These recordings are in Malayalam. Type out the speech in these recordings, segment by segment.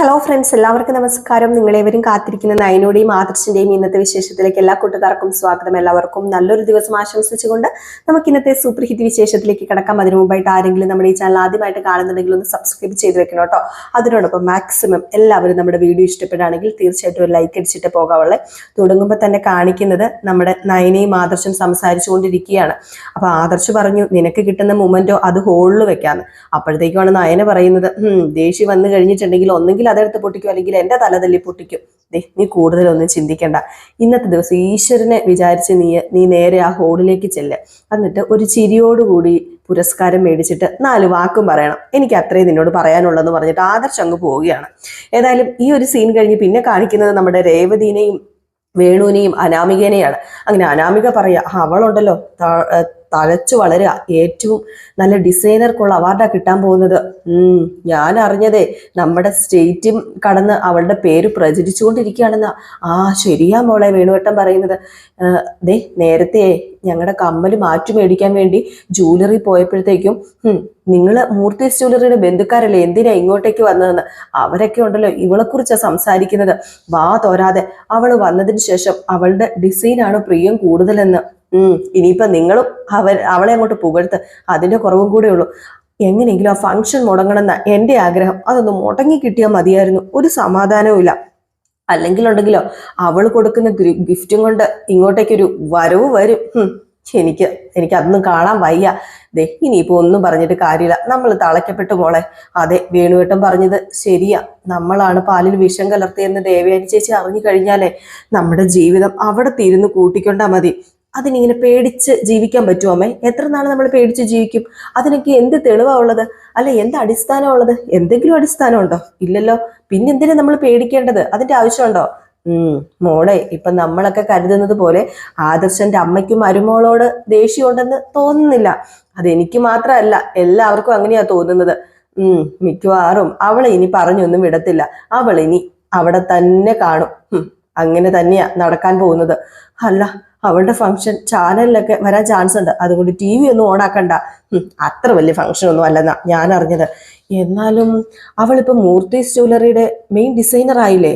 ഹലോ ഫ്രണ്ട്സ്, എല്ലാവർക്കും നമസ്കാരം. നിങ്ങളേവരും കാത്തിരിക്കുന്ന നയനയുടെയും ആദർശിന്റെയും ഇന്നത്തെ വിശേഷത്തിലേക്ക് എല്ലാ കൂട്ടുകാർക്കും സ്വാഗതം. എല്ലാവർക്കും നല്ലൊരു ദിവസം ആശംസിച്ചുകൊണ്ട് നമുക്ക് ഇന്നത്തെ സൂപ്പർ ഹിറ്റ് വിശേഷത്തിലേക്ക് കിടക്കാം. അതിനു മുമ്പായിട്ട് ആരെങ്കിലും നമ്മുടെ ഈ ചാനൽ ആദ്യമായിട്ട് കാണുന്നുണ്ടെങ്കിൽ ഒന്ന് സബ്സ്ക്രൈബ് ചെയ്ത് വെക്കണം കേട്ടോ. അതിനോടൊപ്പം മാക്സിമം എല്ലാവരും നമ്മുടെ വീഡിയോ ഇഷ്ടപ്പെടുകയാണെങ്കിൽ തീർച്ചയായിട്ടും ഒരു ലൈക്ക് അടിച്ചിട്ട് പോകാവുള്ളേ. തുടങ്ങുമ്പോൾ തന്നെ കാണിക്കുന്നത് നമ്മുടെ നയനയും ആദർശം സംസാരിച്ചുകൊണ്ടിരിക്കുകയാണ്. അപ്പൊ ആദർശ് പറഞ്ഞു, നിനക്ക് കിട്ടുന്ന മൊമെന്റോ അത് ഹോളിൽ വെക്കാന്ന്. അപ്പോഴത്തേക്കാണ് നയന പറയുന്നത്, ദേഷ്യം വന്നു കഴിഞ്ഞിട്ടുണ്ടെങ്കിൽ ഒന്നെങ്കിൽ അതെടുത്ത് പൊട്ടിക്കും, അല്ലെങ്കിൽ എന്റെ തല തല്ലി പൊട്ടിക്കും. നീ കൂടുതലൊന്നും ചിന്തിക്കണ്ട. ഇന്നത്തെ ദിവസം ഈശ്വരനെ വിചാരിച്ച് നീ നേരെ ആ ഹോളിലേക്ക് ചെല്ല്. എന്നിട്ട് ഒരു ചിരിയോടുകൂടി പുരസ്കാരം മേടിച്ചിട്ട് 4 വാക്കും പറയണം. എനിക്ക് അത്രയും നിന്നോട് പറയാനുള്ളതെന്ന് പറഞ്ഞിട്ട് ആദർശ് അങ്ങ് പോവുകയാണ്. ഏതായാലും ഈ ഒരു സീൻ കഴിഞ്ഞ് പിന്നെ കാണിക്കുന്നത് നമ്മുടെ രേവതിനെയും വേണുവിനെയും അനാമികനെയാണ്. അങ്ങനെ അനാമിക പറയാ, അവളുണ്ടല്ലോ തഴച്ചു വളരുക, ഏറ്റവും നല്ല ഡിസൈനർക്കുള്ള അവാർഡാണ് കിട്ടാൻ പോകുന്നത്. ഞാൻ അറിഞ്ഞതേ നമ്മുടെ സ്റ്റേറ്റും കടന്ന് അവളുടെ പേര് പ്രചരിച്ചുകൊണ്ടിരിക്കുകയാണെന്നാ. ശരിയാ മോളെ വേണുവേട്ടൻ പറയുന്നത്. നേരത്തെ ഞങ്ങളുടെ കമ്മല് മാറ്റി മേടിക്കാൻ വേണ്ടി ജ്വല്ലറി പോയപ്പോഴത്തേക്കും നിങ്ങൾ മൂർത്തീസ് ജ്വല്ലറിയുടെ ബന്ധുക്കാരല്ലേ, എന്തിനാ ഇങ്ങോട്ടേക്ക് വന്നതെന്ന്. അവരൊക്കെ ഉണ്ടല്ലോ ഇവളെക്കുറിച്ചാണ് സംസാരിക്കുന്നത്. വാ തോരാതെ. അവൾ വന്നതിന് ശേഷം അവളുടെ ഡിസൈനാണ് പ്രിയം കൂടുതലെന്ന്. ഇനിയിപ്പൊ നിങ്ങളും അവളെ അങ്ങോട്ട് പുകഴ്ത്ത്, അതിന്റെ കുറവും കൂടെ ഉള്ളൂ. എങ്ങനെയെങ്കിലും ആ ഫംഗ്ഷൻ മുടങ്ങണമെന്ന എൻ്റെ ആഗ്രഹം. അതൊന്ന് മുടങ്ങി കിട്ടിയാൽ മതിയായിരുന്നു. ഒരു സമാധാനവും ഇല്ല. അല്ലെങ്കിലുണ്ടെങ്കിലോ അവൾ കൊടുക്കുന്ന ഗിഫ്റ്റും കൊണ്ട് ഇങ്ങോട്ടേക്കൊരു വരവ് വരും. എനിക്ക് അതൊന്നും കാണാൻ വയ്യ. ഇനിയിപ്പോ ഒന്നും പറഞ്ഞിട്ട് കാര്യമില്ല, നമ്മൾ തളയ്ക്കപ്പെട്ടു മോളെ. അതെ, വേണുവേട്ടൻ പറഞ്ഞത് ശരിയാ. നമ്മളാണ് പാലിൽ വിഷം കലർത്തിയെന്ന് ദേവയാനി ചേച്ചി അറിഞ്ഞു കഴിഞ്ഞാലേ നമ്മുടെ ജീവിതം അവിടെ തീരുന്നു കൂട്ടിക്കൊണ്ടാ മതി. അതിനിങ്ങനെ പേടിച്ച് ജീവിക്കാൻ പറ്റുമോ അമ്മേ? എത്ര നാൾ നമ്മൾ പേടിച്ച് ജീവിക്കും? അതിനൊക്കെ എന്ത് തെളിവാ ഉള്ളത്? അല്ല, എന്ത് അടിസ്ഥാനം ഉള്ളത്? എന്തെങ്കിലും അടിസ്ഥാനം ഉണ്ടോ? ഇല്ലല്ലോ. പിന്നെന്തിനാ നമ്മൾ പേടിക്കേണ്ടത്? അതിന്റെ ആവശ്യമുണ്ടോ? മോളെ, ഇപ്പൊ നമ്മളൊക്കെ കരുതുന്നത് പോലെ ആദർശന്റെ അമ്മയ്ക്കും മരുമോളോട് ദേഷ്യമുണ്ടെന്ന് തോന്നുന്നില്ല. അതെനിക്ക് മാത്രമല്ല, എല്ലാവർക്കും അങ്ങനെയാ തോന്നുന്നത്. മിക്കവാറും അവളെ ഇനി പറഞ്ഞൊന്നും വിടത്തില്ല. അവളിനി അവിടെ തന്നെ കാണും. അങ്ങനെ തന്നെയാ നടക്കാൻ പോകുന്നത്. അല്ല, അവളുടെ ഫംഗ്ഷൻ ചാനലിലൊക്കെ വരാൻ ചാൻസ് ഉണ്ട്. അതുകൊണ്ട് TV ഒന്നും ഓണാക്കണ്ട. അത്ര വലിയ ഫംഗ്ഷൻ ഒന്നും അല്ലെന്നാ ഞാൻ അറിഞ്ഞത്. എന്നാലും അവളിപ്പോ മൂർത്തീസ് ജ്വല്ലറിയുടെ മെയിൻ ഡിസൈനർ ആയില്ലേ.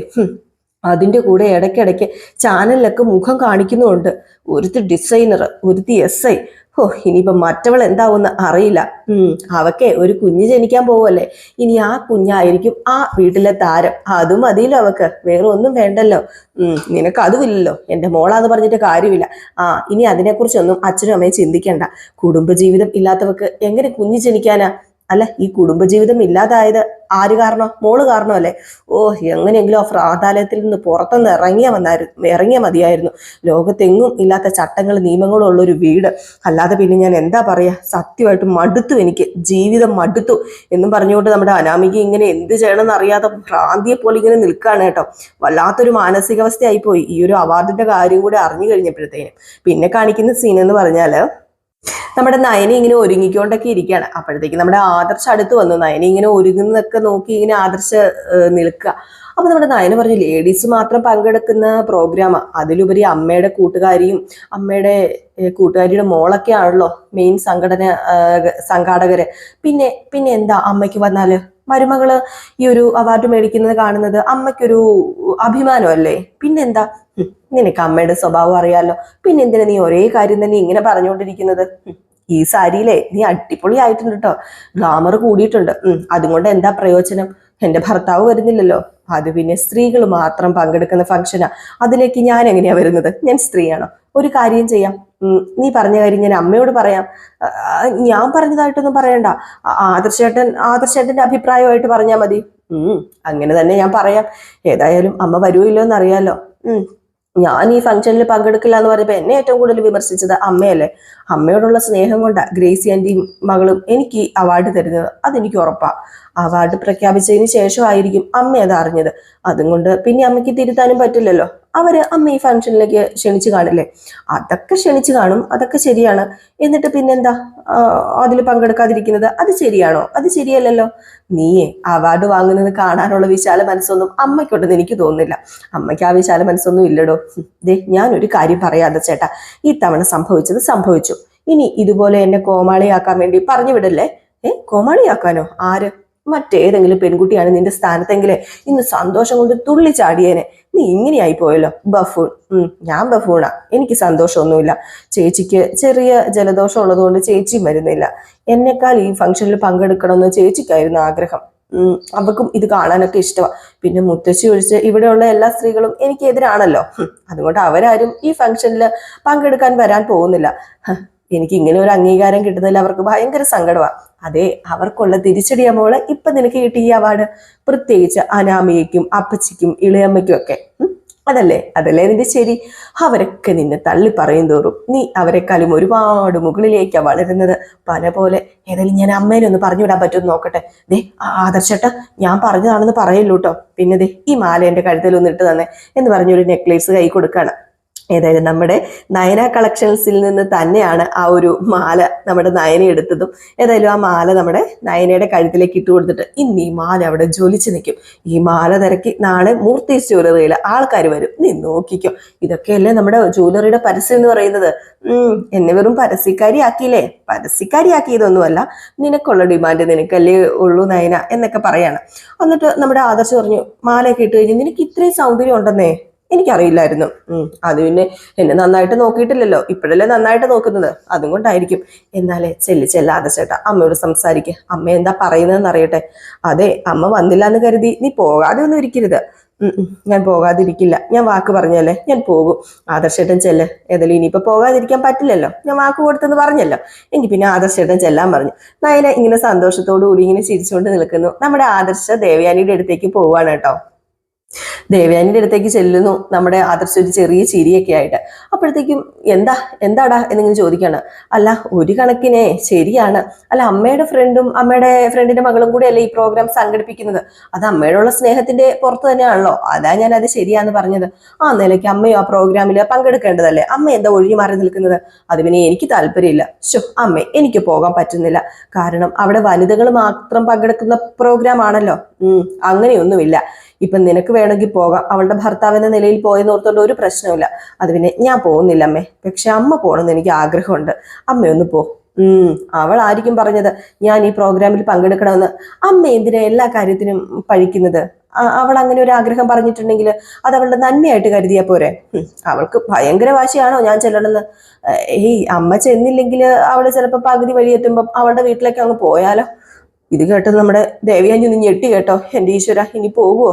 അതിൻ്റെ കൂടെ ഇടയ്ക്കിടയ്ക്ക് ചാനലിലൊക്കെ മുഖം കാണിക്കുന്നുമുണ്ട്. ഒരുത്തി ഡിസൈനർ, ഒരുത്തി SI. ഇനിയിപ്പോ മറ്റവൾ എന്താവുമെന്ന് അറിയില്ല. അവക്കെ ഒരു കുഞ്ഞ് ജനിക്കാൻ പോവല്ലേ. ഇനി ആ കുഞ്ഞായിരിക്കും ആ വീട്ടിലെ താരം. അതും മതിയല്ലോ അവക്ക്, വേറെ ഒന്നും വേണ്ടല്ലോ. നിനക്ക് അതുമില്ലല്ലോ. എൻ്റെ മോളാന്ന് പറഞ്ഞിട്ട് കാര്യമില്ല. ഇനി അതിനെക്കുറിച്ചൊന്നും അച്ഛനും അമ്മയും ചിന്തിക്കണ്ട. കുടുംബജീവിതം ഇല്ലാത്തവർക്ക് എങ്ങനെ കുഞ്ഞ് ജനിക്കാനാ? അല്ല, ഈ കുടുംബജീവിതം ഇല്ലാതായത് ആര് കാരണം? മോള് കാരണമല്ലേ. എങ്ങനെയെങ്കിലും ആ പ്രാതാലയത്തിൽ നിന്ന് പുറത്തുനിന്ന് ഇറങ്ങിയ മതിയായിരുന്നു. ലോകത്തെങ്ങും ഇല്ലാത്ത ചട്ടങ്ങളും നിയമങ്ങളും ഉള്ളൊരു വീട്. അല്ലാതെ പിന്നെ ഞാൻ എന്താ പറയാ, സത്യമായിട്ട് മടുത്തു, എനിക്ക് ജീവിതം മടുത്തു എന്നും പറഞ്ഞുകൊണ്ട് നമ്മുടെ അനാമിക ഇങ്ങനെ എന്ത് ചെയ്യണമെന്ന് അറിയാതെ ഭ്രാന്തിയെ പോലെ ഇങ്ങനെ നിൽക്കുകയാണ് കേട്ടോ. വല്ലാത്തൊരു മാനസികാവസ്ഥയായിപ്പോയി ഈ ഒരു അവാർഡിന്റെ കാര്യം കൂടെ അറിഞ്ഞു കഴിഞ്ഞപ്പോഴത്തേനും. പിന്നെ കാണിക്കുന്ന സീൻ എന്ന് പറഞ്ഞാല് നമ്മുടെ നയന ഇങ്ങനെ ഒരുങ്ങിക്കൊണ്ടൊക്കെ ഇരിക്കുകയാണ്. അപ്പോഴത്തേക്ക് നമ്മുടെ ആദർശ് അടുത്ത് വന്നു. നയന ഇങ്ങനെ ഒരുങ്ങുന്നതൊക്കെ നോക്കി ഇങ്ങനെ ആദർശ് നിൽക്കുക. അപ്പൊ നമ്മുടെ നയന പറഞ്ഞു, ലേഡീസ് മാത്രം പങ്കെടുക്കുന്ന പ്രോഗ്രാമാ. അതിലുപരി അമ്മയുടെ കൂട്ടുകാരിയുടെ മോളൊക്കെ ആണല്ലോ മെയിൻ സംഘാടകര്. പിന്നെ എന്താ അമ്മയ്ക്ക് വന്നാല് മരുമകള് ഈ ഒരു അവാർഡ് മേടിക്കുന്നത് കാണുന്നത് അമ്മയ്ക്കൊരു അഭിമാനമല്ലേ? പിന്നെന്താ? നിനക്ക് അമ്മയുടെ സ്വഭാവം അറിയാലോ. പിന്നെന്തിനാ നീ ഒരേ കാര്യം തന്നെ ഇങ്ങനെ പറഞ്ഞുകൊണ്ടിരിക്കുന്നത്? ഈ സാരിയിലെ നീ അടിപൊളി ആയിട്ടുണ്ട് കേട്ടോ, ഗ്ലാമർ കൂടിയിട്ടുണ്ട്. അതുകൊണ്ട് എന്താ പ്രയോജനം? എന്റെ ഭർത്താവ് വരുന്നില്ലല്ലോ. അത് പിന്നെ സ്ത്രീകൾ മാത്രം പങ്കെടുക്കുന്ന ഫംഗ്ഷനാ. അതിലേക്ക് ഞാൻ എങ്ങനെയാ വരുന്നത്? ഞാൻ സ്ത്രീയാണോ? ഒരു കാര്യം ചെയ്യാം, നീ പറഞ്ഞ കാര്യം ഞാൻ അമ്മയോട് പറയാം. ഞാൻ പറഞ്ഞതായിട്ടൊന്നും പറയണ്ട. ആദർശേട്ടന്റെ അഭിപ്രായമായിട്ട് പറഞ്ഞാൽ മതി. അങ്ങനെ തന്നെ ഞാൻ പറയാം. ഏതായാലും അമ്മ വരുമോ ഇല്ലോ എന്നറിയാലോ. ഞാൻ ഈ ഫംഗ്ഷനിൽ പങ്കെടുക്കില്ല എന്ന് പറയുമ്പോൾ എന്നെ ഏറ്റവും കൂടുതൽ വിമർശിച്ചത് അമ്മയല്ലേ. അമ്മയോടുള്ള സ്നേഹം കൊണ്ടാ ഗ്രേസി ആന്റിയും മകളും എനിക്ക് ഈ അവാർഡ് തരുന്നത്. അതെനിക്ക് ഉറപ്പാ. അവാർഡ് പ്രഖ്യാപിച്ചതിന് ശേഷമായിരിക്കും അമ്മ അത് അറിഞ്ഞത്. അതുകൊണ്ട് പിന്നെ അമ്മയ്ക്ക് തിരുത്താനും പറ്റില്ലല്ലോ. അമ്മ ഈ ഫംഗ്ഷനിലേക്ക് ക്ഷണിച്ചു കാണില്ലേ? അതൊക്കെ ക്ഷണിച്ചു കാണും, അതൊക്കെ ശരിയാണ്. എന്നിട്ട് പിന്നെന്താ അതിൽ പങ്കെടുക്കാതിരിക്കുന്നത്? അത് ശരിയാണോ? അത് ശരിയല്ലല്ലോ. നീയെ അവാർഡ് വാങ്ങുന്നത് കാണാനുള്ള വിശാല മനസ്സൊന്നും അമ്മയ്ക്കുണ്ടെന്ന് എനിക്ക് തോന്നുന്നില്ല. അമ്മയ്ക്ക് ആ വിശാല മനസ്സൊന്നും ഇല്ലടോ. ഞാനൊരു കാര്യം പറയാതെ ചേട്ടാ, ഈ തവണ സംഭവിച്ചത് സംഭവിച്ചു. ഇനി ഇതുപോലെ എന്നെ കോമാളിയാക്കാൻ വേണ്ടി പറഞ്ഞു വിടല്ലേ. കോമാളിയാക്കാനോ? ആര്? മറ്റേതെങ്കിലും പെൺകുട്ടിയാണ് നിന്റെ സ്ഥാനത്തെങ്കിലേ ഇന്ന് സന്തോഷം കൊണ്ട് തുള്ളി ചാടിയേനെ. നീ ഇങ്ങനെയായി പോയല്ലോ ബഫൂൺ. ഞാൻ ബഫൂണാ, എനിക്ക് സന്തോഷമൊന്നുമില്ല. ചേച്ചിക്ക് ചെറിയ ജലദോഷം ഉള്ളതുകൊണ്ട് ചേച്ചിയും വരുന്നില്ല. എന്നെക്കാൾ ഈ ഫംഗ്ഷനിൽ പങ്കെടുക്കണമെന്ന് ചേച്ചിക്കായിരുന്നു ആഗ്രഹം. അവർക്കും ഇത് കാണാനൊക്കെ ഇഷ്ടമാണ്. പിന്നെ മുത്തശ്ശി ഒഴിച്ച് ഇവിടെയുള്ള എല്ലാ സ്ത്രീകളും എനിക്ക് എതിരാണല്ലോ. അതുകൊണ്ട് അവരാരും ഈ ഫംഗ്ഷനിൽ പങ്കെടുക്കാൻ വരാൻ പോകുന്നില്ല. എനിക്ക് ഇങ്ങനെ ഒരു അംഗീകാരം കിട്ടുന്നതിൽ അവർക്ക് ഭയങ്കര സങ്കടമാണ്. അതെ, അവർക്കുള്ള തിരിച്ചടിയാ മോളെ ഇപ്പൊ നിനക്ക് കിട്ടിയ ഈ അവാർഡ്. പ്രത്യേകിച്ച് അനാമികയ്ക്കും അപ്പച്ചിക്കും ഇളയമ്മയ്ക്കും ഒക്കെ. അതല്ലേ നിന്റെ ശരി. അവരൊക്കെ നിന്നെ തള്ളി പറയും തോറും നീ അവരെക്കാളും ഒരുപാട് മുകളിലേക്കാ വളരുന്നത്. പല പോലെ. ഏതായാലും ഞാൻ അമ്മേനെ ഒന്ന് പറഞ്ഞുവിടാൻ പറ്റുമെന്ന് നോക്കട്ടെ. ദേ ആദർശേട്ടാ, ഞാൻ പറഞ്ഞതാണെന്ന് പറയല്ലോ കേട്ടോ. പിന്നെ ദേ ഈ മാല എന്റെ കഴുത്തിൽ ഇട്ട് തന്നെ എന്ന് പറഞ്ഞൊരു നെക്ലേസ് കൈ കൊടുക്കാണ്. ഏതായാലും നമ്മുടെ നയന കളക്ഷൻസിൽ നിന്ന് തന്നെയാണ് ആ ഒരു മാല നമ്മുടെ നയന എടുത്തതും. ഏതായാലും ആ മാല നമ്മുടെ നയനയുടെ കഴുത്തിലേക്ക് ഇട്ട് കൊടുത്തിട്ട് ഇന്ന് ഈ മാല അവിടെ ജ്വലിച്ച് നിൽക്കും. ഈ മാല തിരക്കി നാളെ മൂർത്തി ജ്വല്ലറിയിൽ ആൾക്കാർ വരും. നീ നോക്കിക്കോ. ഇതൊക്കെയല്ലേ നമ്മുടെ ജ്വല്ലറിയുടെ പരസ്യം എന്ന് പറയുന്നത്. എന്നെ വെറും പരസ്യക്കാരി ആക്കിയതൊന്നുമല്ല, നിനക്കുള്ള ഡിമാൻഡ് നിനക്കല്ലേ ഉള്ളൂ നയന എന്നൊക്കെ പറയാണ്. എന്നിട്ട് നമ്മുടെ ആദർശ് പറഞ്ഞു, മാലയൊക്കെ ഇട്ട് കഴിഞ്ഞ് നിനക്ക് ഇത്രയും സൗന്ദര്യം ഉണ്ടെന്നേ എനിക്കറിയില്ലായിരുന്നു. അത് പിന്നെ എന്നെ നന്നായിട്ട് നോക്കിയിട്ടില്ലല്ലോ, ഇപ്പോഴല്ലേ നന്നായിട്ട് നോക്കുന്നത്, അതും കൊണ്ടായിരിക്കും. എന്നാലേ ചെല്ലാതെ ചേട്ടാ അമ്മയോട് സംസാരിക്കുക. അമ്മ എന്താ പറയുന്നതെന്ന് അറിയട്ടെ. അതെ, അമ്മ വന്നില്ല എന്ന് കരുതി നീ പോകാതെ ഒന്നും ഇരിക്കരുത്. ഞാൻ പോകാതിരിക്കില്ല. ഞാൻ വാക്ക് പറഞ്ഞല്ലേ, ഞാൻ പോകും. ആദർശേട്ടൻ ചെല്ല്. ഏതായാലും ഇനിയിപ്പോ പോകാതിരിക്കാൻ പറ്റില്ലല്ലോ, ഞാൻ വാക്ക് കൊടുത്തെന്ന് പറഞ്ഞല്ലോ. എങ്കിൽ പിന്നെ ആദർശേട്ടൻ ചെല്ലാൻ പറഞ്ഞു. നയന ഇങ്ങനെ സന്തോഷത്തോടു കൂടി ഇങ്ങനെ ചിരിച്ചുകൊണ്ട് നിൽക്കുന്നു. നമ്മുടെ ആദർശ ദേവയാനിയുടെ അടുത്തേക്ക് പോവാണ് കേട്ടോ. ദേവയാനിയുടെ അടുത്തേക്ക് ചെല്ലുന്നു നമ്മുടെ ആദർശ് ഒരു ചെറിയ ചിരിയൊക്കെ ആയിട്ട്. അപ്പോഴത്തേക്കും എന്താടാ എന്നിങ്ങനെ ചോദിക്കാണ്. അല്ല, ഒരു കണക്കിനെ ശരിയാണ്. അല്ല, അമ്മയുടെ ഫ്രണ്ടിന്റെ മകളും കൂടി അല്ലേ ഈ പ്രോഗ്രാം സംഘടിപ്പിക്കുന്നത്. അത് അമ്മയോടുള്ള സ്നേഹത്തിന്റെ പുറത്ത് തന്നെയാണല്ലോ. അതാ ഞാൻ അത് ശരിയാന്ന് പറഞ്ഞത്. ആ നിലയ്ക്ക് അമ്മയും ആ പ്രോഗ്രാമിൽ പങ്കെടുക്കേണ്ടതല്ലേ. അമ്മ എന്താ ഒഴിഞ്ഞു മാറി നിൽക്കുന്നത്? അത് പിന്നെ എനിക്ക് താല്പര്യമില്ല. അമ്മേ, എനിക്ക് പോകാൻ പറ്റുന്നില്ല. കാരണം അവിടെ വനിതകൾ മാത്രം പങ്കെടുക്കുന്ന പ്രോഗ്രാം ആണല്ലോ. അങ്ങനെയൊന്നുമില്ല. ഇപ്പൊ നിനക്ക് വേണമെങ്കിൽ പോകാം. അവളുടെ ഭർത്താവ് എന്ന നിലയിൽ പോയെന്നോർത്തോണ്ട് ഒരു പ്രശ്നമില്ല. അത് പിന്നെ ഞാൻ പോകുന്നില്ല അമ്മേ. പക്ഷെ അമ്മ പോകണമെന്ന് എനിക്ക് ആഗ്രഹമുണ്ട്. അമ്മയൊന്ന് പോ. അവൾ ആയിരിക്കും പറഞ്ഞത് ഞാൻ ഈ പ്രോഗ്രാമിൽ പങ്കെടുക്കണമെന്ന്. അമ്മ എന്തിനാ എല്ലാ കാര്യത്തിനും പഴിക്കുന്നത്? അവൾ അങ്ങനെ ഒരു ആഗ്രഹം പറഞ്ഞിട്ടുണ്ടെങ്കിൽ അത് അവളുടെ നന്മയായിട്ട് കരുതിയാ പോരെ. അവൾക്ക് ഭയങ്കര വാശിയാണോ ഞാൻ ചെല്ലണമെന്ന്? അമ്മ ചെന്നില്ലെങ്കിൽ അവള് ചിലപ്പോൾ പകുതി വഴി എത്തുമ്പോൾ അവളുടെ വീട്ടിലേക്ക് അങ്ങ് പോയാലോ. ഇത് കേട്ടത് നമ്മുടെ ദേവയാനി ഒന്ന് ഞെട്ടി കേട്ടോ. എൻ്റെ ഈശ്വര, ഇനി പോകുമോ?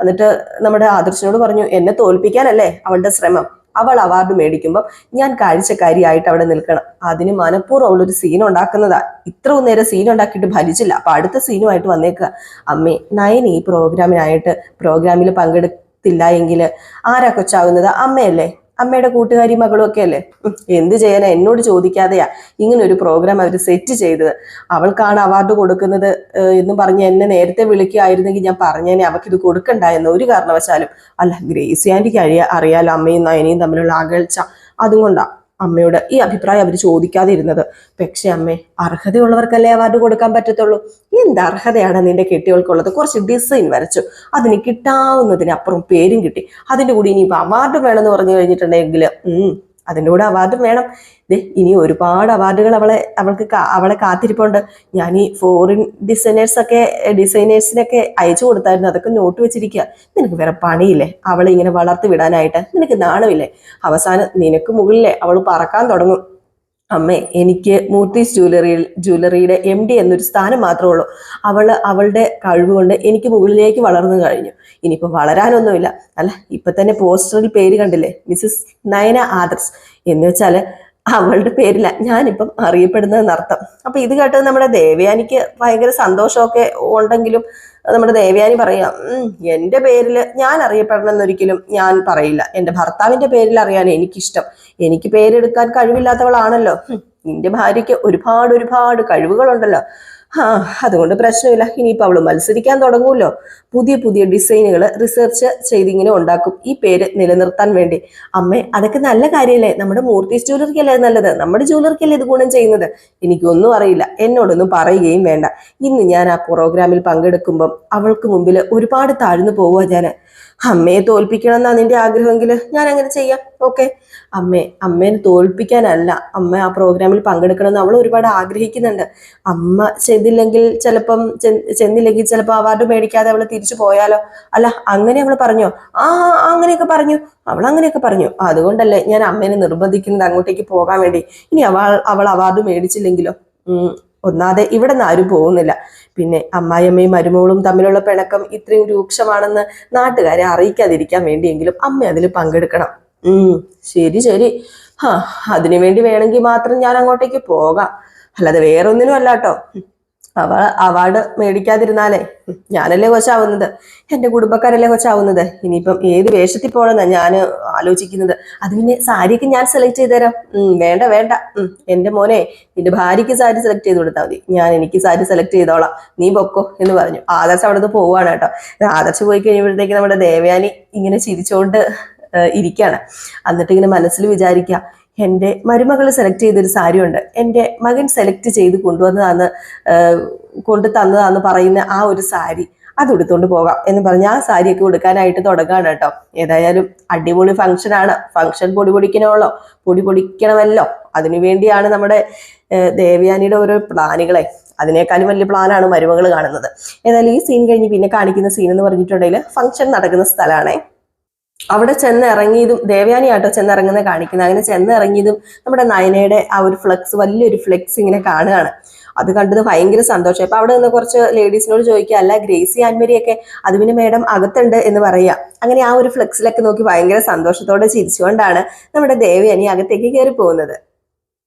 എന്നിട്ട് നമ്മുടെ ആദർശനോട് പറഞ്ഞു, എന്നെ തോൽപ്പിക്കാനല്ലേ അവളുടെ ശ്രമം. അവൾ അവാർഡ് മേടിക്കുമ്പോൾ ഞാൻ കാഴ്ചക്കാരിയായിട്ട് അവിടെ നിൽക്കണം. അതിന് മനഃപൂർവ്വം അവളൊരു സീൻ ഉണ്ടാക്കുന്നതാ. ഇത്രയും നേരം സീൻ ഉണ്ടാക്കിയിട്ട് ഫലിച്ചില്ല. അപ്പൊ അടുത്ത സീനുമായിട്ട് വന്നേക്കുക. അമ്മേ, നയൻ ഈ പ്രോഗ്രാമിൽ പങ്കെടുത്തില്ല എങ്കിൽ ആരാ കൊച്ചാവുന്നത്? അമ്മയല്ലേ. അമ്മയുടെ കൂട്ടുകാരി മകളും ഒക്കെ അല്ലേ. എന്ത് ചെയ്യാനാ, എന്നോട് ചോദിക്കാതെയാ ഇങ്ങനെ ഒരു പ്രോഗ്രാം അവർ സെറ്റ് ചെയ്തത്. അവൾക്കാണ് അവാർഡ് കൊടുക്കുന്നത് എന്ന് പറഞ്ഞ് എന്നെ നേരത്തെ വിളിക്കുകയായിരുന്നെങ്കിൽ ഞാൻ പറഞ്ഞേനെ അവർക്ക് ഇത് കൊടുക്കണ്ട എന്ന്. ഒരു കാരണവശാലും അല്ല. ഗ്രേസി ആന്റിക്ക് അറിയാലോ അമ്മയും നയനയും തമ്മിലുള്ള അകൽച്ച. അതുകൊണ്ടാ അമ്മയോട് ഈ അഭിപ്രായം അവർ ചോദിക്കാതെ ഇരുന്നത്. പക്ഷെ അമ്മേ, അർഹതയുള്ളവർക്കല്ലേ അവാർഡ് കൊടുക്കാൻ പറ്റത്തുള്ളൂ. എന്ത് അർഹതയാണ് നിന്റെ കെട്ടികൾക്കുള്ളത്? കുറച്ച് ഡിസൈൻ വരച്ചു, അതിന് കിട്ടാവുന്നതിനപ്പുറം പേരും കിട്ടി. അതിന്റെ കൂടി ഇനിയിപ്പോ അവാർഡ് വേണമെന്ന് പറഞ്ഞു കഴിഞ്ഞിട്ടുണ്ടെങ്കിൽ അതിൻ്റെ കൂടെ അവാർഡും വേണം. ഇനി ഒരുപാട് അവാർഡുകൾ അവളെ കാത്തിരിപ്പുണ്ട്. ഞാൻ ഈ ഫോറിൻ ഡിസൈനേഴ്സിനൊക്കെ അയച്ചു കൊടുത്തായിരുന്നു. അതൊക്കെ നോട്ട് വെച്ചിരിക്കുക. നിനക്ക് വേറെ പണിയില്ലേ അവളെ ഇങ്ങനെ വളർത്തി വിടാനായിട്ട്? നിനക്ക് നാണമില്ലേ? അവസാനം നിനക്ക് മുകളിലെ അവൾ പറക്കാൻ തുടങ്ങും. അമ്മേ, എനിക്ക് മൂർത്തീസ് ജ്വല്ലറിയുടെ MD എന്നൊരു സ്ഥാനം മാത്രമേ ഉള്ളൂ. അവളുടെ കഴിവ് കൊണ്ട് എനിക്ക് മുകളിലേക്ക് വളർന്നു കഴിഞ്ഞു. ഇനിയിപ്പോൾ വളരാനൊന്നുമില്ല. അല്ല, ഇപ്പൊ തന്നെ പോസ്റ്ററിൽ പേര് കണ്ടില്ലേ, മിസ്സസ് നയന ആദർശ് എന്ന് വെച്ചാല് അവളുടെ പേരില ഞാനിപ്പം അറിയപ്പെടുന്നതെന്നർത്ഥം. അപ്പൊ ഇത് കേട്ടത് നമ്മുടെ ദേവയാനിക്ക് ഭയങ്കര സന്തോഷമൊക്കെ ഉണ്ടെങ്കിലും നമ്മുടെ ദേവയാനി പറയാം, എൻ്റെ പേരിൽ ഞാൻ അറിയപ്പെടണമെന്നൊരിക്കലും ഞാൻ പറയില്ല. എൻ്റെ ഭർത്താവിന്റെ പേരിൽ അറിയാൻ എനിക്കിഷ്ടം. എനിക്ക് പേരെടുക്കാൻ കഴിവില്ലാത്തവളാണല്ലോ. നിന്റെ ഭാര്യയ്ക്ക് ഒരുപാട് കഴിവുകളുണ്ടല്ലോ. അതുകൊണ്ട് പ്രശ്നമില്ല. ഇനിയിപ്പോൾ അവള് മത്സരിക്കാൻ തുടങ്ങുമല്ലോ. പുതിയ ഡിസൈനുകൾ റിസർച്ച് ചെയ്തിങ്ങനെ ഉണ്ടാക്കും ഈ പേര് നിലനിർത്താൻ വേണ്ടി. അമ്മേ, അതൊക്കെ നല്ല കാര്യമല്ലേ? നമ്മുടെ മൂർത്തീസ് ജ്വല്ലറിക്കല്ലേ നല്ലത്? നമ്മുടെ ജ്വല്ലറിക്കല്ലേ ഇത് ഗുണം ചെയ്യുന്നത്? എനിക്കൊന്നും അറിയില്ല, എന്നോടൊന്നും പറയുകയും വേണ്ട. ഇന്ന് ഞാൻ ആ പ്രോഗ്രാമിൽ പങ്കെടുക്കുമ്പം അവൾക്ക് മുമ്പിൽ ഒരുപാട് താഴ്ന്നു പോവുക ഞാൻ. അമ്മയെ തോൽപ്പിക്കണം എന്നാ നിന്റെ ആഗ്രഹമെങ്കിൽ ഞാൻ അങ്ങനെ ചെയ്യാം. ഓക്കെ. അമ്മേനെ തോൽപ്പിക്കാനല്ല, അമ്മ ആ പ്രോഗ്രാമിൽ പങ്കെടുക്കണമെന്ന് അവൾ ഒരുപാട് ആഗ്രഹിക്കുന്നുണ്ട്. അമ്മ ചെന്നില്ലെങ്കിൽ ചിലപ്പോൾ അവാർഡ് മേടിക്കാതെ അവൾ തിരിച്ചു പോയാലോ? അല്ല, അങ്ങനെ അവൾ പറഞ്ഞോ? ആ, അങ്ങനെയൊക്കെ പറഞ്ഞു. അവൾ അങ്ങനെയൊക്കെ പറഞ്ഞു. അതുകൊണ്ടല്ലേ ഞാൻ അമ്മേനെ നിർബന്ധിക്കുന്നത് അങ്ങോട്ടേക്ക് പോകാൻ വേണ്ടി. ഇനി അവൾ അവാർഡ് മേടിച്ചില്ലെങ്കിലോ? ഒന്നാതെ ഇവിടെ നിന്ന് ആരും പോകുന്നില്ല. പിന്നെ അമ്മായിയമ്മയും മരുമകളും തമ്മിലുള്ള പിണക്കം ഇത്രയും രൂക്ഷമാണെന്ന് നാട്ടുകാരെ അറിയിക്കാതിരിക്കാൻ വേണ്ടിയെങ്കിലും അമ്മ അതിൽ പങ്കെടുക്കണം. ശരി ശരി. അതിനുവേണ്ടി വേണമെങ്കിൽ മാത്രം ഞാൻ അങ്ങോട്ടേക്ക് പോകാം, അല്ലാതെ വേറൊന്നിനും അല്ല കേട്ടോ. അവാർഡ് മേടിക്കാതിരുന്നാലേ ഞാനല്ലേ കൊച്ചാവുന്നത്, എൻ്റെ കുടുംബക്കാരല്ലേ കൊച്ചാവുന്നത്. ഇനിയിപ്പം ഏത് വേഷത്തിൽ പോകണമെന്നാ ഞാൻ ആലോചിക്കുന്നത്. അത് പിന്നെ സാരിക്ക് ഞാൻ സെലക്ട് ചെയ്ത് തരാം. വേണ്ട വേണ്ട, എൻ്റെ മോനെ നിന്റെ ഭാര്യയ്ക്ക് സാരി സെലക്ട് ചെയ്ത് കൊടുത്താൽ മതി, എനിക്ക് സാരി സെലക്ട് ചെയ്തോളാം, നീ പൊക്കോ എന്ന് പറഞ്ഞു. ആദർശ് അവിടെ നിന്ന് പോവാണ് കേട്ടോ. ആദർശ് പോയി കഴിയുമ്പോഴത്തേക്ക് നമ്മുടെ ദേവയാനി ഇങ്ങനെ ചിരിച്ചോണ്ട് ഇരിക്കുകയാണ്. എന്നിട്ട് ഇങ്ങനെ മനസ്സിൽ വിചാരിക്കുക, എൻ്റെ മരുമകൾ സെലക്ട് ചെയ്തൊരു സാരി ഉണ്ട്, എൻ്റെ മകൻ സെലക്ട് ചെയ്ത് കൊണ്ടു തന്നതാന്ന് പറയുന്ന ആ ഒരു സാരി അത് എടുത്തുകൊണ്ട് പോകാം എന്ന് പറഞ്ഞ് ആ സാരിയൊക്കെ കൊടുക്കാനായിട്ട് തുടങ്ങാണ് കേട്ടോ. ഏതായാലും അടിപൊളി ഫംഗ്ഷനാണ്. ഫംഗ്ഷൻ പൊടി പൊടിക്കണമല്ലോ. അതിനുവേണ്ടിയാണ് നമ്മുടെ ദേവയാനിയുടെ ഓരോ പ്ലാനുകളെ. അതിനേക്കാളും വലിയ പ്ലാനാണ് മരുമകൾ കാണുന്നത്. ഏതായാലും ഈ സീൻ കഴിഞ്ഞ് പിന്നെ കാണിക്കുന്ന സീൻ എന്ന് പറഞ്ഞിട്ടുണ്ടെങ്കിൽ ഫംഗ്ഷൻ നടക്കുന്ന സ്ഥലമാണേ. അവിടെ ചെന്നിറങ്ങിയതും ദേവയാനി ആട്ടോ ചെന്നിറങ്ങുന്നത് കാണിക്കുന്നത്. അങ്ങനെ ചെന്നിറങ്ങിയതും നമ്മുടെ നയനയുടെ ആ ഒരു വലിയൊരു ഫ്ലെക്സ് ഇങ്ങനെ കാണുകയാണ്. അത് കണ്ടത് ഭയങ്കര സന്തോഷം. അപ്പൊ അവിടെ നിന്ന് കുറച്ച് ലേഡീസിനോട് ചോദിക്കുക, അല്ല ഗ്രേസി ആൻമരിയൊക്കെ അത് പിന്നെ മേഡം അകത്തുണ്ട് എന്ന് പറയാം. അങ്ങനെ ആ ഒരു ഫ്ലെക്സിലൊക്കെ നോക്കി ഭയങ്കര സന്തോഷത്തോടെ ചിരിച്ചുകൊണ്ടാണ് നമ്മുടെ ദേവയാനി അകത്തേക്ക് കയറി പോകുന്നത്.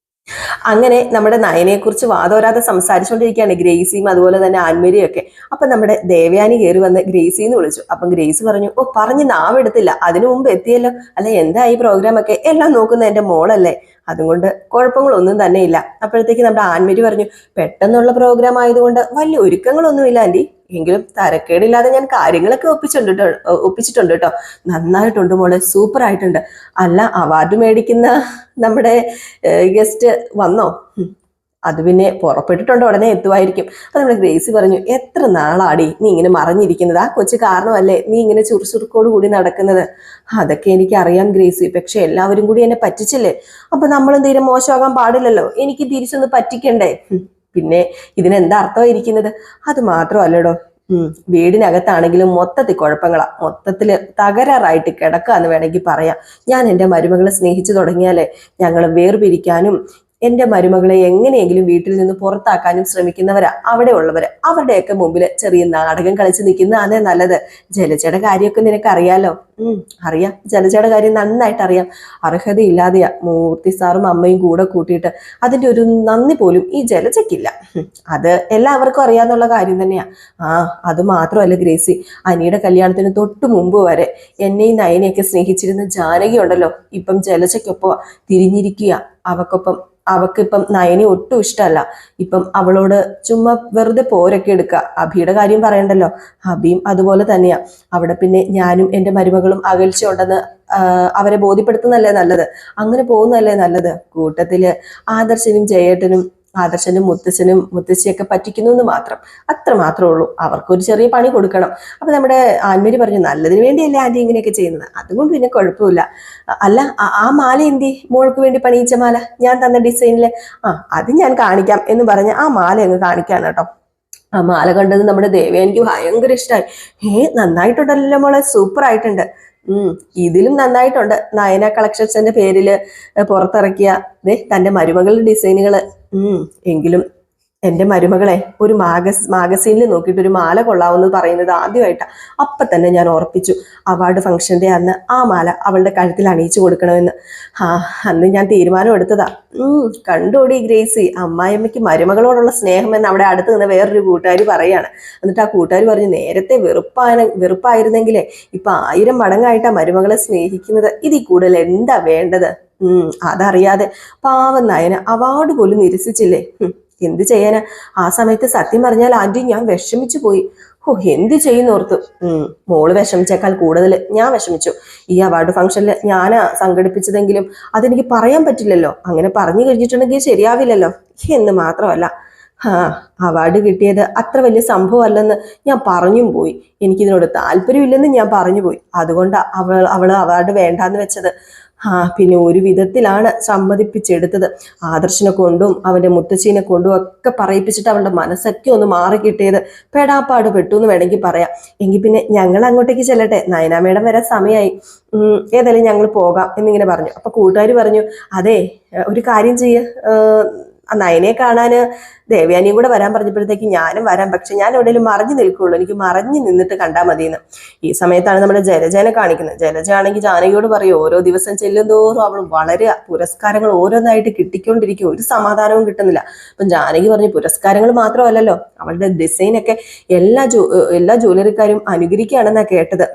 അങ്ങനെ നമ്മുടെ നയനെക്കുറിച്ച് വാദോരാതെ സംസാരിച്ചുകൊണ്ടിരിക്കുകയാണ് ഗ്രേസിയും അതുപോലെ തന്നെ ആൻമരിയും ഒക്കെ. അപ്പൊ നമ്മുടെ ദേവയാനി കയറി വന്ന് ഗ്രേസി എന്ന് വിളിച്ചു. അപ്പം ഗ്രേസി പറഞ്ഞു, പറഞ്ഞ് നാവെടുത്തില്ല, അതിനു മുമ്പ് എത്തിയല്ലോ. അല്ല എന്താ ഈ പ്രോഗ്രാം ഒക്കെ? എല്ലാം നോക്കുന്ന എൻ്റെ മോളല്ലേ, അതുകൊണ്ട് കുഴപ്പങ്ങളൊന്നും തന്നെ ഇല്ല. അപ്പോഴത്തേക്ക് നമ്മുടെ ആൻമരി പറഞ്ഞു, പെട്ടെന്നുള്ള പ്രോഗ്രാം ആയതുകൊണ്ട് വലിയ ഒരുക്കങ്ങളൊന്നുമില്ല ആൻറ്റി, എങ്കിലും തരക്കേടില്ലാതെ ഞാൻ കാര്യങ്ങളൊക്കെ ഒപ്പിച്ചിട്ടുണ്ട് കേട്ടോ. നന്നായിട്ടുണ്ട് മോളെ, സൂപ്പർ ആയിട്ടുണ്ട്. അല്ല, അവാർഡ് മേടിക്കുന്ന നമ്മുടെ ഗസ്റ്റ് വന്നോ? അത് പിന്നെ പുറപ്പെട്ടിട്ടുണ്ട്, ഉടനെ എത്തുമായിരിക്കും. അപ്പൊ നമ്മുടെ ഗ്രേസി പറഞ്ഞു, എത്ര നാളാടി നീ ഇങ്ങനെ മറഞ്ഞിരിക്കുന്നത്? ആ കൊച്ചു കാരണമല്ലേ നീ ഇങ്ങനെ ചുറുചുറുക്കോട് കൂടി നടക്കുന്നത്? അതൊക്കെ എനിക്ക് അറിയാം ഗ്രേസി, പക്ഷെ എല്ലാവരും കൂടി എന്നെ പറ്റിച്ചില്ലേ, അപ്പൊ നമ്മളും തീരെ മോശമാകാൻ പാടില്ലല്ലോ, എനിക്ക് തിരിച്ചൊന്ന് പറ്റിക്കണ്ടേ? പിന്നെ ഇതിനെന്താ അർത്ഥമായിരിക്കുന്നത്? അത് മാത്രമല്ലടോ, വീടിനകത്താണെങ്കിലും മൊത്തത്തിൽ കുഴപ്പങ്ങളാ, മൊത്തത്തില് തകരാറായിട്ട് കിടക്കുക എന്ന് വേണമെങ്കിൽ പറയാം. ഞാൻ എൻ്റെ മരുമകളെ സ്നേഹിച്ചു തുടങ്ങിയാലേ ഞങ്ങൾ വേർപിരിക്കാനും എൻ്റെ മരുമകളെ എങ്ങനെയെങ്കിലും വീട്ടിൽ നിന്ന് പുറത്താക്കാനും ശ്രമിക്കുന്നവരാ അവിടെ ഉള്ളവര്. അവരുടെയൊക്കെ മുമ്പിൽ ചെറിയ നാടകം കളിച്ച് നിൽക്കുന്നതാണ് നല്ലത്. ജലജയുടെ കാര്യമൊക്കെ നിനക്ക് അറിയാലോ. അറിയാം, ജലജയുടെ കാര്യം നന്നായിട്ട് അറിയാം. അർഹതയില്ലാതെയാ മൂർത്തി സാറും അമ്മയും കൂടെ കൂട്ടിയിട്ട് അതിൻ്റെ ഒരു നന്ദി പോലും ഈ ജലജയ്ക്കില്ല. അത് എല്ലാവർക്കും അറിയാന്നുള്ള കാര്യം തന്നെയാ. അത് മാത്രമല്ല ഗ്രേസി, അനിയുടെ കല്യാണത്തിന് തൊട്ടു മുമ്പ് വരെ എന്നെയും നയനെയൊക്കെ സ്നേഹിച്ചിരുന്ന ജാനകി ഉണ്ടല്ലോ, ഇപ്പം ജലജയ്ക്കൊപ്പം തിരിഞ്ഞിരിക്കുക. അവക്കിപ്പം നയനെ ഒട്ടും ഇഷ്ടമല്ല. ഇപ്പം അവളോട് ചുമ്മാ വെറുതെ പോരൊക്കെ എടുക്കുക. അഭിയുടെ കാര്യം പറയണ്ടല്ലോ, അഭിയും അതുപോലെ തന്നെയാ. അവിടെ പിന്നെ ഞാനും എൻ്റെ മരുമകളും അകൽച്ച ഉണ്ടെന്ന് അവരെ ബോധ്യപ്പെടുത്തുന്നല്ലേ നല്ലത്, അങ്ങനെ പോകുന്നതല്ലേ നല്ലത്. കൂട്ടത്തില് ആദർശനും മുത്തശ്ശിയൊക്കെ പറ്റിക്കുന്നു എന്ന് മാത്രം, അത്ര മാത്രമേ ഉള്ളൂ. അവർക്കൊരു ചെറിയ പണി കൊടുക്കണം. അപ്പൊ നമ്മുടെ ആൻമേരി പറഞ്ഞു, നല്ലതിന് വേണ്ടിയല്ലേ ആന്റി ഇങ്ങനെയൊക്കെ ചെയ്യുന്നത്, അതുകൊണ്ട് പിന്നെ കുഴപ്പമില്ല. അല്ല, ആ മാല എന്തി? മോൾക്ക് വേണ്ടി പണിയിച്ച മാല, ഞാൻ തന്ന ഡിസൈനില്. അത് ഞാൻ കാണിക്കാം എന്ന് പറഞ്ഞ് ആ മാല അങ്ങ് കാണിക്കാണ് കേട്ടോ. ആ മാല കണ്ടത് നമ്മുടെ ദേവയാനിക്ക് ഭയങ്കര ഇഷ്ടമായി. നന്നായിട്ടുണ്ടല്ലോ മോളെ, സൂപ്പർ ആയിട്ടുണ്ട്. ഇതിലും നന്നായിട്ടുണ്ട്. നയന കളക്ഷൻസിന്റെ പേരില് പുറത്തിറക്കിയ തന്റെ മരുമകളുടെ ഡിസൈനുകള്. എങ്കിലും എൻ്റെ മരുമകളെ ഒരു മാഗസീനിൽ നോക്കിയിട്ട് ഒരു മാല കൊള്ളാവെന്ന് പറയുന്നത് ആദ്യമായിട്ടാണ്. അപ്പം തന്നെ ഞാൻ ഓർപ്പിച്ചു, അവാർഡ് ഫംഗ്ഷന്റെ അന്ന് ആ മാല അവളുടെ കഴുത്തിൽ അണിയിച്ചു കൊടുക്കണമെന്ന്. അന്ന് ഞാൻ തീരുമാനം എടുത്തതാ. കണ്ടോടി ഗ്രേസി, അമ്മായിയമ്മയ്ക്ക് മരുമകളോടുള്ള സ്നേഹം എന്ന് അവിടെ അടുത്ത് നിന്ന് വേറൊരു കൂട്ടുകാരി പറയാണ്. എന്നിട്ട് ആ കൂട്ടുകാരി പറഞ്ഞു, നേരത്തെ വെറുപ്പായിരുന്നെങ്കിലേ ഇപ്പൊ 1000 മടങ്ങായിട്ടാ മരുമകളെ സ്നേഹിക്കുന്നത്. ഇതിൽ കൂടുതൽ എന്താ വേണ്ടത്? അതറിയാതെ പാവം നയന അവാർഡ് പോലും നിരസിച്ചില്ലേ. എന്ത് ചെയ്യാനാ? ആ സമയത്ത് സത്യം പറഞ്ഞാൽ ആന്റി ഞാൻ വിഷമിച്ചു പോയി. എന്ത് ചെയ്യുന്നോർത്തു. മോള് വിഷമിച്ചേക്കാൾ കൂടുതൽ ഞാൻ വിഷമിച്ചു. ഈ അവാർഡ് ഫംഗ്ഷനിൽ ഞാനാ സംഘടിപ്പിച്ചതെങ്കിലും അതെനിക്ക് പറയാൻ പറ്റില്ലല്ലോ. അങ്ങനെ പറഞ്ഞു കഴിഞ്ഞിട്ടുണ്ടെങ്കിൽ ശരിയാവില്ലല്ലോ എന്ന് മാത്രമല്ല, ആ അവാർഡ് കിട്ടിയത് അത്ര വലിയ സംഭവമല്ലെന്ന് ഞാൻ പറഞ്ഞും പോയി. എനിക്കിതിനോട് താല്പര്യമില്ലെന്ന് ഞാൻ പറഞ്ഞു പോയി. അതുകൊണ്ടാണ് അവള് അവാർഡ് വേണ്ടാന്ന് വെച്ചത്. പിന്നെ ഒരു വിധത്തിലാണ് സമ്മതിപ്പിച്ചെടുത്തത്. ആദർശിനെ കൊണ്ടും അവന്റെ മുത്തച്ഛീനെ കൊണ്ടും ഒക്കെ പറയിപ്പിച്ചിട്ട് അവളുടെ മനസ്സൊക്കെ ഒന്ന് മാറി കിട്ടിയത്. പെടാപ്പാട് പെട്ടു എന്ന് വേണമെങ്കിൽ പറയാം. എങ്കിൽ പിന്നെ ഞങ്ങൾ അങ്ങോട്ടേക്ക് ചെല്ലട്ടെ, നയന മേഡം വരാൻ സമയമായി, ഏതായാലും ഞങ്ങൾ പോകാം എന്നിങ്ങനെ പറഞ്ഞു. അപ്പൊ കൂട്ടുകാർ പറഞ്ഞു, അതെ ഒരു കാര്യം ചെയ്യ്, നയനെ കാണാന് ദേവയാനിയും കൂടെ വരാൻ പറഞ്ഞപ്പോഴത്തേക്ക് ഞാനും വരാം, പക്ഷെ ഞാൻ എവിടെയെങ്കിലും മറിഞ്ഞു നിൽക്കുള്ളൂ, എനിക്ക് മറിഞ്ഞു നിന്നിട്ട് കണ്ടാൽ മതിയെന്ന്. ഈ സമയത്താണ് നമ്മുടെ ജലജനെ കാണിക്കുന്നത്. ജലജ ആണെങ്കിൽ ജാനകിയോട് പറയും, ഓരോ ദിവസം ചെല്ലുന്തോറും അവൾ വളരുക, പുരസ്കാരങ്ങൾ ഓരോന്നായിട്ട് കിട്ടിക്കൊണ്ടിരിക്കും, ഒരു സമാധാനവും കിട്ടുന്നില്ല. അപ്പം ജാനകി പറഞ്ഞു, പുരസ്കാരങ്ങൾ മാത്രമല്ലല്ലോ, അവളുടെ ഡിസൈനൊക്കെ എല്ലാ ജ്വല്ലറിക്കാരും അനുകരിക്കുകയാണെന്നാണ് കേട്ടത്.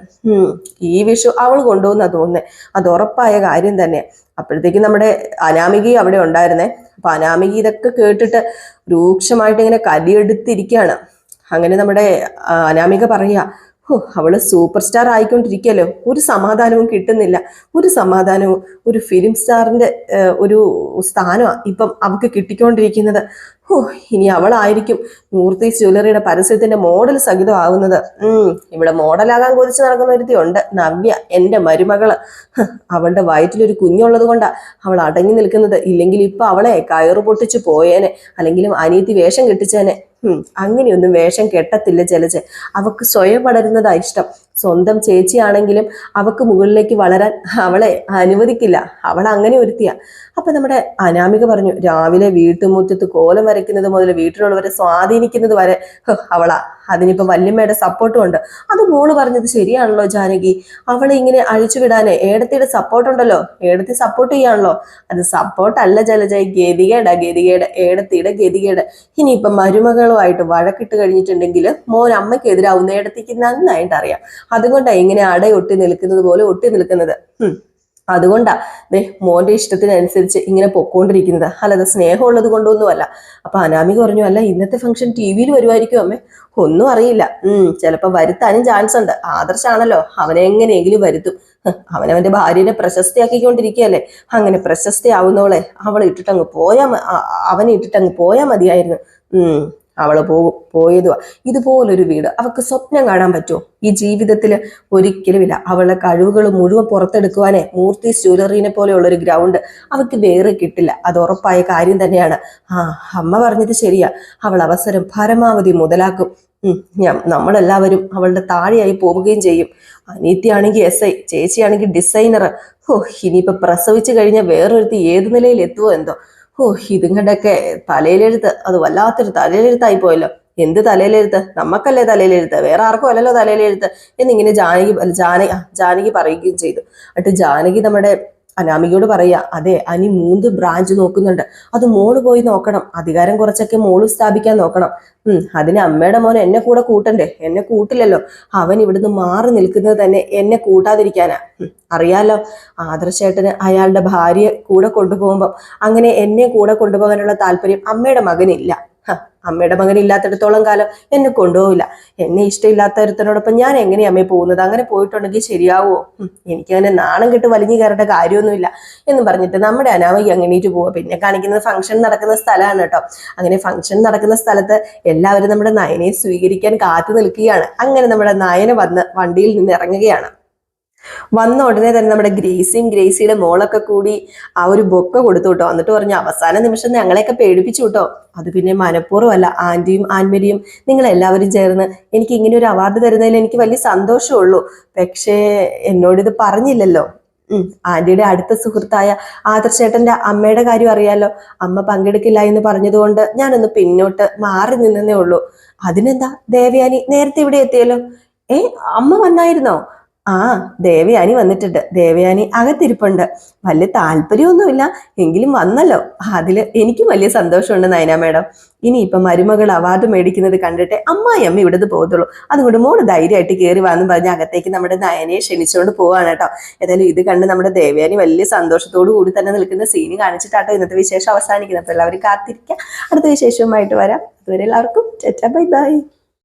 ഈ വിഷു അവൾ കൊണ്ടുപോകുന്ന തോന്നുന്നത്, അത് ഉറപ്പായ കാര്യം തന്നെ. അപ്പോഴത്തേക്കും നമ്മുടെ അനാമിക അവിടെ ഉണ്ടായിരുന്നേ. അപ്പൊ അനാമിക ഇതൊക്കെ കേട്ടിട്ട് രൂക്ഷമായിട്ട് ഇങ്ങനെ കലിയെടുത്തിരിക്കുകയാണ്. അങ്ങനെ നമ്മുടെ അനാമിക പറയുക, അവള് സൂപ്പർ സ്റ്റാർ ആയിക്കൊണ്ടിരിക്കുകയല്ലോ, ഒരു സമാധാനവും കിട്ടുന്നില്ല, ഒരു സമാധാനവും. ഒരു ഫിലിം സ്റ്റാറിന്റെ ഒരു സ്ഥാനമാണ് ഇപ്പം അവൾക്ക് കിട്ടിക്കൊണ്ടിരിക്കുന്നത്. ഇനി അവളായിരിക്കും മൂർത്തി ജ്വല്ലറിയുടെ പരസ്യത്തിന്റെ മോഡൽ സഹിതം ആവുന്നത്. ഇവിടെ മോഡലാകാൻ കൊതിച്ച് നടക്കുന്ന ഒരുത്തി ഉണ്ട്, നവ്യ, എന്റെ മരുമകള്. അവളുടെ വയറ്റിലൊരു കുഞ്ഞുള്ളത് കൊണ്ടാ അവൾ അടങ്ങി നിൽക്കുന്നത്. ഇല്ലെങ്കിൽ ഇപ്പൊ അവളെ കയറ് പൊട്ടിച്ചു പോയേനെ, അല്ലെങ്കിലും അനിയത്തി വേഷം കെട്ടിച്ചേനെ. അങ്ങനെയൊന്നും വേഷം കെട്ടത്തില്ല ജലജ. അവക്ക് സ്വയം വളരുന്നതാ ഇഷ്ടം. സ്വന്തം ചേച്ചിയാണെങ്കിലും അവക്ക് മുകളിലേക്ക് വളരാൻ അവളെ അനുവദിക്കില്ല. അവൾ അങ്ങനെ ഒരുത്തിയാ. അപ്പൊ നമ്മുടെ അനാമിക പറഞ്ഞു, രാവിലെ വീട്ടുമുറ്റത്ത് കോലം വരയ്ക്കുന്നത് മുതൽ വീട്ടിലുള്ളവരെ സ്വാധീനിക്കുന്നത് വരെ അവളാ. അതിനിപ്പോ വല്യമ്മയുടെ സപ്പോർട്ടും ഉണ്ട്. അത് മോള് പറഞ്ഞത് ശരിയാണല്ലോ ജാനകി. അവളെ ഇങ്ങനെ അഴിച്ചുവിടാനേ ഏടത്തിയുടെ സപ്പോർട്ട് ഉണ്ടല്ലോ, ഏടത്തി സപ്പോർട്ട് ചെയ്യാണല്ലോ. അത് സപ്പോർട്ടല്ല ജലജ, ഗതികേട്, ഏടത്തിയുടെ ഗതികേട്. ഇനിയിപ്പൊ മരുമകളുമായിട്ട് വഴക്കിട്ട് കഴിഞ്ഞിട്ടുണ്ടെങ്കിൽ മോൻ അമ്മയ്ക്കെതിരാവുന്ന ഏടത്തിക്ക് നന്നായിട്ട് അറിയാം. അതുകൊണ്ടാണ് ഇങ്ങനെ അടയൊട്ടി നിൽക്കുന്നത് പോലെ ഒട്ടി നിൽക്കുന്നത്. അതുകൊണ്ടാ മോന്റെ ഇഷ്ടത്തിനനുസരിച്ച് ഇങ്ങനെ പൊക്കോണ്ടിരിക്കുന്നത്, അല്ലാതെ സ്നേഹമുള്ളത് കൊണ്ടൊന്നുമല്ല. അപ്പൊ അനാമിക പറഞ്ഞു, അല്ല ഇന്നത്തെ ഫംഗ്ഷൻ TV-യിൽ വരുമായിരിക്കും അമ്മേ? ഒന്നും അറിയില്ല, ചിലപ്പോ വരുത്താനും ചാൻസ് ഉണ്ട്. ആദർശാണല്ലോ, അവനെ എങ്ങനെയെങ്കിലും വരുത്തും. അവനവന്റെ ഭാര്യനെ പ്രശസ്തിയാക്കിക്കൊണ്ടിരിക്കുകയല്ലേ. അങ്ങനെ പ്രശസ്തിയാവുന്നവളെ അവളെ ഇട്ടിട്ടങ്ങ് അവനെ ഇട്ടിട്ടങ്ങ് പോയാൽ മതിയായിരുന്നു. അവള് പോയതുവാ. ഇതുപോലൊരു വീട് അവൾക്ക് സ്വപ്നം കാണാൻ പറ്റുമോ? ഈ ജീവിതത്തിൽ ഒരിക്കലുമില്ല. അവളുടെ കഴിവുകൾ മുഴുവൻ പുറത്തെടുക്കുവാനേ മൂർത്തി ജ്വല്ലറിനെ പോലെയുള്ളൊരു ഗ്രൗണ്ട് അവൾക്ക് വേറെ കിട്ടില്ല. അത് ഉറപ്പായ കാര്യം തന്നെയാണ്. അമ്മ പറഞ്ഞത് ശരിയാ, അവൾ അവസരം പരമാവധി മുതലാക്കും. നമ്മളെല്ലാവരും അവളുടെ താഴെയായി പോവുകയും ചെയ്യും. അനീത്തിയാണെങ്കിൽ SI, ചേച്ചിയാണെങ്കിൽ ഡിസൈനർ. ഇനിയിപ്പൊ പ്രസവിച്ചു കഴിഞ്ഞാൽ വേറൊരുത്തി ഏത് നിലയിൽ എത്തുമോ എന്തോ. ഇതുങ്ങടൊക്കെ തലയിലെഴുത്ത്, അത് വല്ലാത്തൊരു തലയിലെഴുത്തായി പോയല്ലോ. എന്ത് തലയിലെഴുത്ത്? നമ്മക്കല്ലേ തലയിലെഴുത്ത്, വേറെ ആർക്കും അല്ലല്ലോ തലയിലെഴുത്ത് എന്നിങ്ങനെ ജാനകി പറയുകയും ചെയ്തു. എന്നിട്ട് ജാനകി നമ്മുടെ അനാമികയോട് പറയാ, അതെ അനി 3 ബ്രാഞ്ച് നോക്കുന്നുണ്ട്, അത് മോള് പോയി നോക്കണം. അധികാരം കുറച്ചൊക്കെ മോള് സ്ഥാപിക്കാൻ നോക്കണം. അതിന് അമ്മയുടെ മോൻ എന്നെ കൂടെ കൂട്ടണ്ടേ? എന്നെ കൂട്ടില്ലല്ലോ. അവൻ ഇവിടുന്ന് മാറി നിൽക്കുന്നത് തന്നെ എന്നെ കൂട്ടാതിരിക്കാനാ. അറിയാലോ, ആദർശേട്ടന് അയാളുടെ ഭാര്യയെ കൂടെ കൊണ്ടുപോകുമ്പം അങ്ങനെ എന്നെ കൂടെ കൊണ്ടുപോകാനുള്ള താല്പര്യം അമ്മയുടെ മകനില്ല. അമ്മയുടെ മകൻ ഇല്ലാത്തിടത്തോളം കാലം എന്നെ കൊണ്ടുപോകില്ല. എന്നെ ഇഷ്ടമില്ലാത്ത ഒരുത്തനോടൊപ്പം ഞാൻ എങ്ങനെയാ അമ്മയെ പോകുന്നത്? അങ്ങനെ പോയിട്ടുണ്ടെങ്കിൽ ശരിയാവുമോ? എനിക്കങ്ങനെ നാണം കെട്ട് വലിഞ്ഞു കയറേണ്ട കാര്യമൊന്നുമില്ല എന്ന് പറഞ്ഞിട്ട് നമ്മുടെ അനാമിക അങ്ങനേറ്റ് പോവുക. പിന്നെ കാണിക്കുന്നത് ഫംഗ്ഷൻ നടക്കുന്ന സ്ഥലമാണ് കേട്ടോ. അങ്ങനെ ഫംഗ്ഷൻ നടക്കുന്ന സ്ഥലത്ത് എല്ലാവരും നമ്മുടെ നയനെ സ്വീകരിക്കാൻ കാത്തു നിൽക്കുകയാണ്. അങ്ങനെ നമ്മുടെ നയന വന്ന് വണ്ടിയിൽ നിന്ന് ഇറങ്ങുകയാണ്. വന്ന ഉടനെ തന്നെ നമ്മുടെ ഗ്രേസിയുടെ മോളൊക്കെ കൂടി ആ ഒരു ബൊക്ക കൊടുത്തു കേട്ടോ. എന്നിട്ട് പറഞ്ഞു, അവസാന നിമിഷം ഞങ്ങളെയൊക്കെ പേടിപ്പിച്ചു കേട്ടോ. അത് പിന്നെ മനഃപൂർവ്വമല്ല, ആന്റിയും ആൻമരിയും നിങ്ങളെല്ലാവരും ചേർന്ന് എനിക്ക് ഇങ്ങനെ ഒരു അവാർഡ് തരുന്നതിൽ എനിക്ക് വലിയ സന്തോഷമുള്ളൂ. പക്ഷേ എന്നോടിത് പറഞ്ഞില്ലല്ലോ. ആന്റിയുടെ അടുത്ത സുഹൃത്തായ ആദർശേട്ടന്റെ അമ്മയുടെ കാര്യം അറിയാലോ. അമ്മ പങ്കെടുക്കില്ല എന്ന് പറഞ്ഞതുകൊണ്ട് ഞാനൊന്ന് പിന്നോട്ട് മാറി നിന്നേ ഉള്ളൂ. അതിനെന്താ, ദേവയാനി നേരത്തെ ഇവിടെ എത്തിയല്ലോ. അമ്മ വന്നായിരുന്നോ? ദേവയാനി വന്നിട്ടുണ്ട്. ദേവയാനി അകത്തിരിപ്പുണ്ട്. വലിയ താല്പര്യമൊന്നുമില്ല, എങ്കിലും വന്നല്ലോ, അതിൽ എനിക്കും വലിയ സന്തോഷമുണ്ട് നയന മേഡം. ഇനിയിപ്പം മരുമകൾ അവാർഡ് മേടിക്കുന്നത് കണ്ടിട്ട് അമ്മ ഇവിടുന്ന് പോകത്തുള്ളൂ. അതുകൊണ്ട് മോള് ധൈര്യമായിട്ട് കയറി വന്നു പറഞ്ഞ് അകത്തേക്ക് നമ്മുടെ നയനയെ ക്ഷണിച്ചുകൊണ്ട് പോവാണ് കേട്ടോ. ഏതായാലും ഇത് കണ്ട് നമ്മുടെ ദേവയാനി വലിയ സന്തോഷത്തോടു കൂടി തന്നെ നിൽക്കുന്ന സീന് കാണിച്ചിട്ടാട്ടോ ഇന്നത്തെ വിശേഷം അവസാനിക്കുന്നത്. അപ്പോൾ എല്ലാവരും കാത്തിരിക്കുക, അടുത്ത വിശേഷവുമായിട്ട് വരാം. അതുവരെ എല്ലാവർക്കും ബൈ ബൈ.